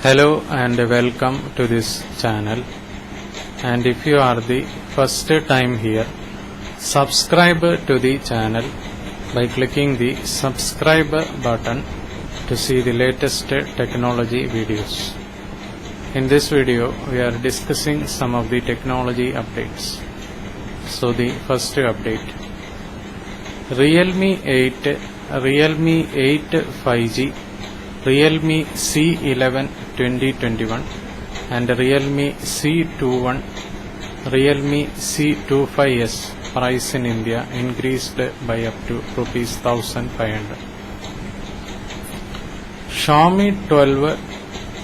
Hello and welcome to this channel, and if you are the first time here, subscribe to the channel by clicking the subscribe button to see the latest technology videos. In this video we are discussing some of the technology updates. So the first update, Realme 8, Realme 8 5G, Realme C11 2021 and Realme C21, Realme C25s price in India increased by up to rupees 1500. Xiaomi 12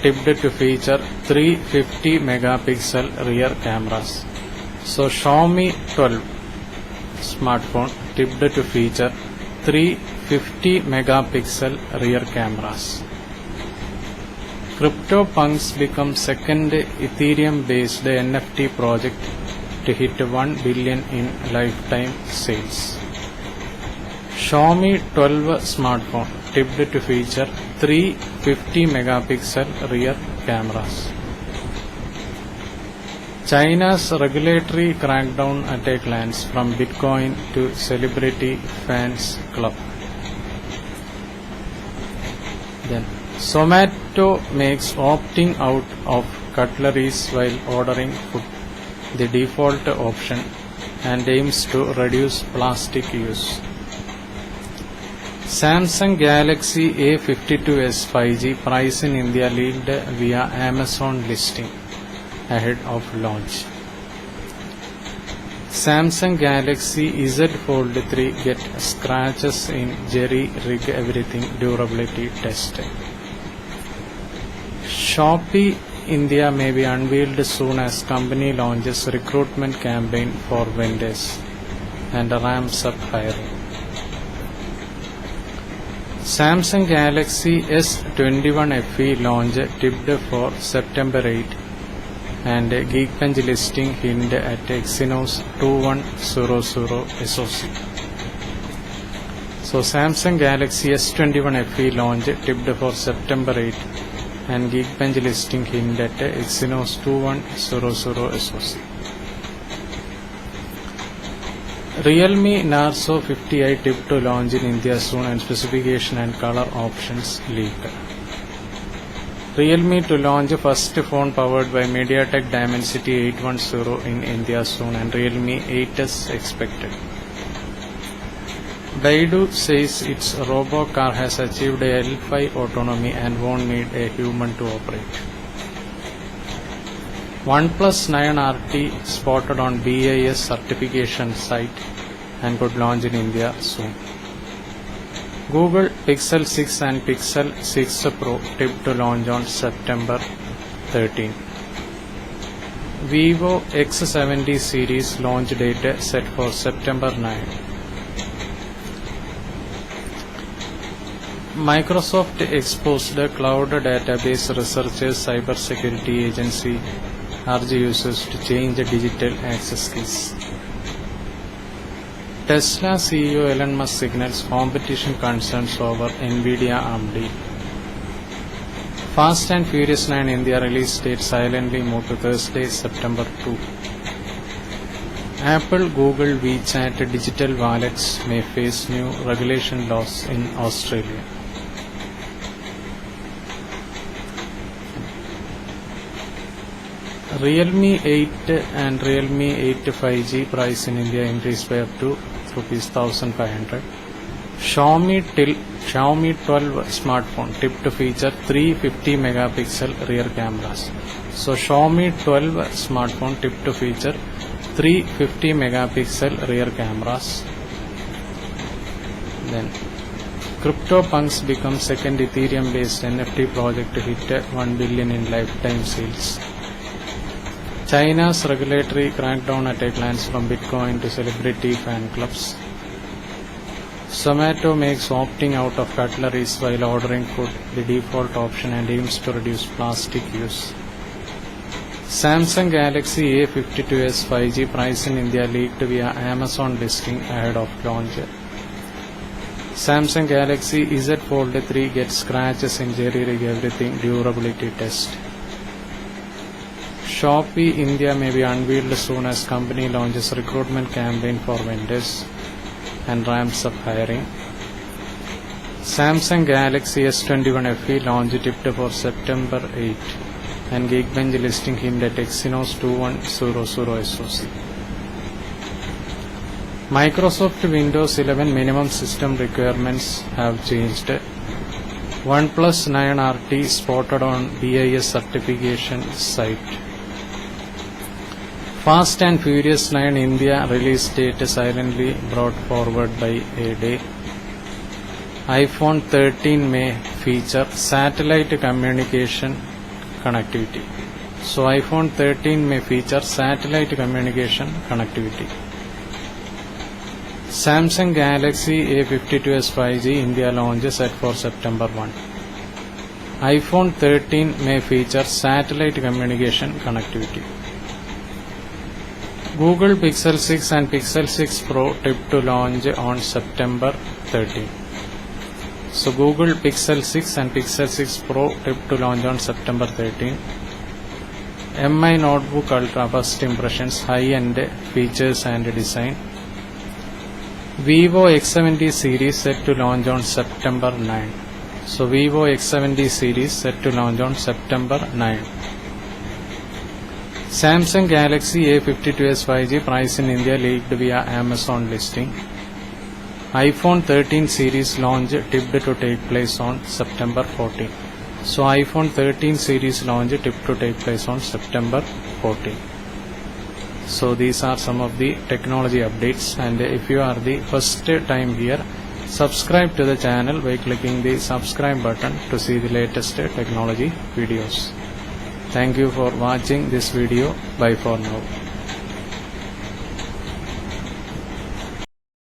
tipped to feature 350 megapixel rear cameras. So Xiaomi 12 smartphone tipped to feature 350 megapixel rear cameras. CryptoPunks become second Ethereum-based NFT project to hit 1 billion in lifetime sales. Xiaomi 12 smartphone tipped to feature 350 megapixel rear cameras. China's regulatory crackdown at a glance, from Bitcoin to celebrity fans club. Then Zomato makes opting out of cutleries while ordering food the default option and aims to reduce plastic use. Samsung Galaxy A52s 5G price in India leaked via Amazon listing ahead of launch. Samsung Galaxy Z Fold 3 get scratches in Jerry Rig Everything durability test. Shopee India may be unveiled soon as company launches recruitment campaign for vendors and ramps up hiring. Samsung Galaxy S21 FE launch tipped for September 8 and Geekbench listing hint at Exynos 2100 SoC. So Samsung Galaxy S21 FE launch tipped for September 8 and Geekbench listing hint at Exynos 2100 SoC. Realme Narzo 50i tipped to launch in India soon and specification and color options leaked. Realme to launch first phone powered by MediaTek Dimensity 810 in India soon and Realme 8s expected. Baidu says its robo-car has achieved a L5 autonomy and won't need a human to operate. OnePlus 9 RT spotted on BIS certification site and could launch in India soon. Google Pixel 6 and Pixel 6 Pro tipped to launch on September 13. Vivo X70 series launch date set for September 9. Microsoft exposed cloud database researchers cybersecurity agency urge users to change digital access keys. Tesla CEO Elon Musk signals competition concerns over Nvidia AMD. Fast and Furious 9 India release date silently moved to Thursday, September 2. Apple, Google, WeChat digital wallets may face new regulation laws in Australia. Realme 8 and Realme 8 5G price in India increased by up to rupees 1500. Xiaomi 12 smartphone tipped to feature 350 megapixel rear cameras. So Xiaomi 12 smartphone tipped to feature 350 megapixel rear cameras. Then CryptoPunks become second Ethereum based NFT project to hit 1 billion in lifetime sales. China's regulatory crackdown at a glance, from Bitcoin to celebrity fan clubs. Zomato makes opting out of cutleries while ordering food the default option and aims to reduce plastic use. Samsung Galaxy A52s 5G price in India leaked via Amazon listing ahead of launch. Samsung Galaxy Z Fold 3 gets scratches in jerry rig everything durability test. Shopee India may be unveiled soon as company launches recruitment campaign for vendors and ramps up hiring. Samsung Galaxy S21 FE launch tipped for September 8 and Geekbench listing hint at Exynos 2100 SoC. Microsoft Windows 11 minimum system requirements have changed. OnePlus 9 RT spotted on BIS certification site. Fast and Furious 9 India release date silently brought forward by a day. iPhone 13 may feature satellite communication connectivity. So iPhone 13 may feature satellite communication connectivity. Samsung Galaxy A52s 5G India launches set for September 1. iPhone 13 may feature satellite communication connectivity. Google Pixel 6 and Pixel 6 Pro tipped to launch on September 13. So Google Pixel 6 and Pixel 6 Pro tipped to launch on September 13. MI Notebook Ultra first impressions, high-end features and design. Vivo X70 series set to launch on September 9. So Vivo X70 series set to launch on September 9. Samsung Galaxy A52s 5G price in India leaked via Amazon listing. iPhone 13 series launch tipped to take place on September 14. So iPhone 13 series launch tipped to take place on September 14. So these are some of the technology updates, and if you are the first time here, subscribe to the channel by clicking the subscribe button to see the latest technology videos. Thank you for watching this video. Bye for now.